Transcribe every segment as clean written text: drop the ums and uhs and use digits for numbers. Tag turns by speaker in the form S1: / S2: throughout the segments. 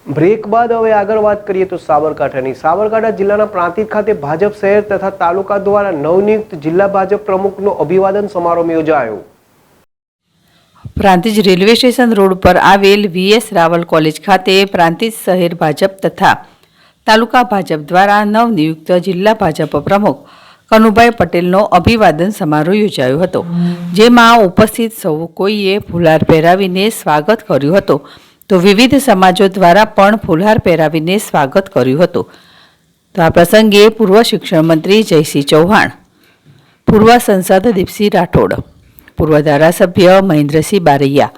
S1: Break બાદ હવે આગળ વાત કરીએ તો સાબરકાંઠા જિલ્લાના પ્રાંતિજ ખાતે ભાજપ શહેર તથા તાલુકા દ્વારા નવનિયુક્ત જિલ્લા ભાજપ પ્રમુખનો અભિવાદન સમારોહ યોજાયો।
S2: પ્રાંતિજ રેલવે સ્ટેશન રોડ પર આવેલ વીએસ રાવલ કોલેજ ખાતે પ્રાંતિજ શહેર ભાજપ તથા તાલુકા ભાજપ દ્વારા નવનિયુક્ત જિલ્લા ભાજપ પ્રમુખ કનુભાઈ પટેલનો અભિવાદન સમારોહ યોજાયો હતો, જેમાં ઉપસ્થિત સૌ કોઈએ ફુલહાર પહેરાવીને સ્વાગત કર્યું હતું, તો વિવિધ સમાજો દ્વારા પણ ફુલહાર પહેરાવીને સ્વાગત કર્યું હતું। તો આ પ્રસંગે પૂર્વ શિક્ષણ મંત્રી જયસિંહ ચૌહાણ, પૂર્વ સંસદ દીપસિંહ રાઠોડ, પૂર્વ ધારાસભ્ય મહેન્દ્રસિંહ બારૈયા,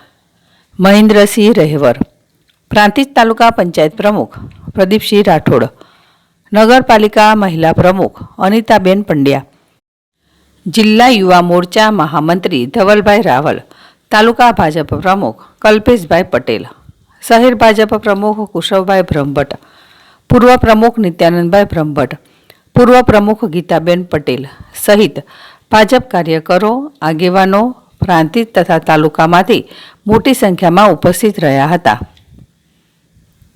S2: મહેન્દ્રસિંહ રહેવર, પ્રાંતિજ તાલુકા પંચાયત પ્રમુખ પ્રદીપસિંહ રાઠોડ, નગરપાલિકા મહિલા પ્રમુખ અનિતાબેન પંડ્યા, જિલ્લા યુવા મોરચા મહામંત્રી ધવલભાઈ રાવલ, તાલુકા ભાજપ પ્રમુખ કલ્પેશભાઈ પટેલ, શહેર ભાજપ પ્રમુખ કુશવભાઈ બ્રહ્મભટ્ટ, પૂર્વ પ્રમુખ નિત્યાનંદભાઈ બ્રહ્મભટ્ટ, પૂર્વ પ્રમુખ ગીતાબેન પટેલ સહિત ભાજપ કાર્યકરો, આગેવાનો પ્રાંતિજ તથા તાલુકામાંથી મોટી સંખ્યામાં ઉપસ્થિત રહ્યા હતા।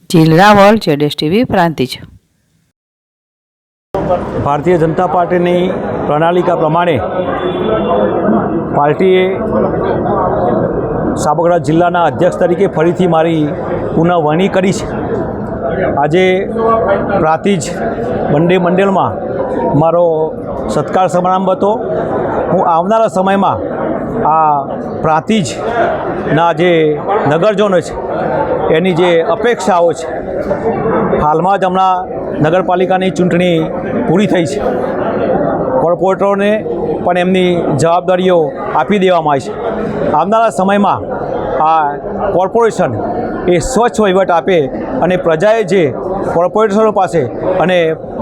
S2: જીલ રાવલ, ZSTV, પ્રાંતિજ।
S3: ભારતીય જનતા પાર્ટીની પ્રણાલિકા પ્રમાણે પાર્ટીએ સાબરકાંઠા જિલ્લાના અધ્યક્ષ તરીકે ફરીથી મારી પુનઃવરણી કરી છે। આજે પ્રાંતિજ મંડળમાં મારો સત્કાર સમારંભ હતો। હું આવનારા સમયમાં આ પ્રાંતિજના જે નગરજનો છે એની જે અપેક્ષાઓ છે, હાલમાં જ હમણાં નગરપાલિકાની ચૂંટણી પૂરી થઈ છે, કોર્પોરેટરોને પણ એમની જવાબદારીઓ આપી દેવામાં આવી છે। આવનારા સમયમાં આ કોર્પોરેશન એ સ્વચ્છ વહીવટ આપે અને પ્રજાએ જે કોર્પોરેટરો પાસે અને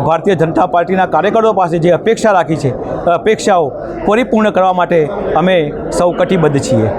S3: ભારતીય જનતા પાર્ટીના કાર્યકરો પાસે જે અપેક્ષા રાખી છે, અપેક્ષાઓ પરિપૂર્ણ કરવા માટે અમે સૌ કટિબદ્ધ છીએ।